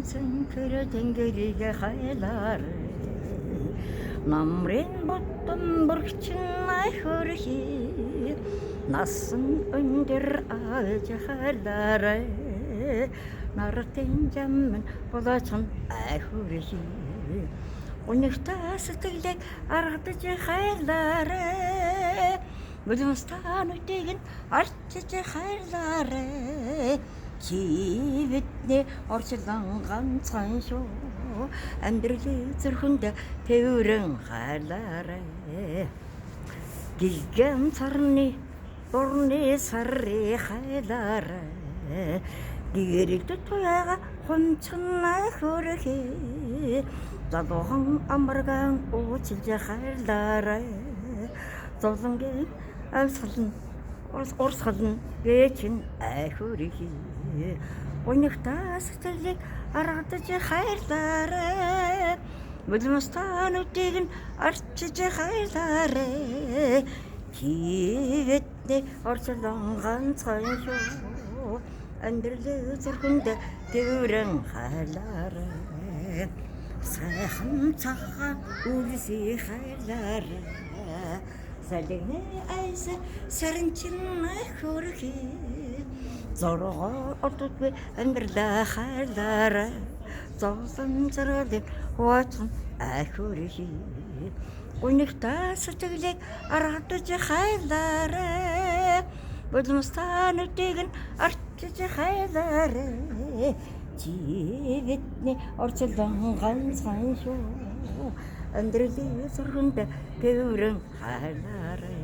Körö тэнгэрийг хайлаарэ намрын ботон бүрчнай хөрхи насан өндөр ааж хайлаарэ нартын жамн болооч хөрхи унихтаа сэтгэлийг аргадж хайлаарэ Gülümstanütün artçıcı hayırları Çivitni orçulangan sanşo Әмдірлі зүрхінде тәуірін қайлары Гилген сарны, бұрны сары қайлары Геректі тояға қончына көрігі Задоғын амырған ұчылжы қайлары Золынген әлсілін, орсылын бечин әкөрігі Ойнықта сітілік арғадыжы қайрлары Мүлімістан өттеген артчыжы қайрлары Киветне орсыланған сайшо Әндірлі зүргінді тәуірін қайлары Сайқын саға үлісі қайлары Сәліне әйсі сәрінчіні көргі Зорға ортытбе әндірді қайлары Золсын жырылып уатсын әкөргі Ойнықта сүтігілік аратыжы қайлары Бұлымыстан өттеген артыжы қайлары Живетіне орчылданған сайшо Әндірлі сұрғында тәуірін қайлары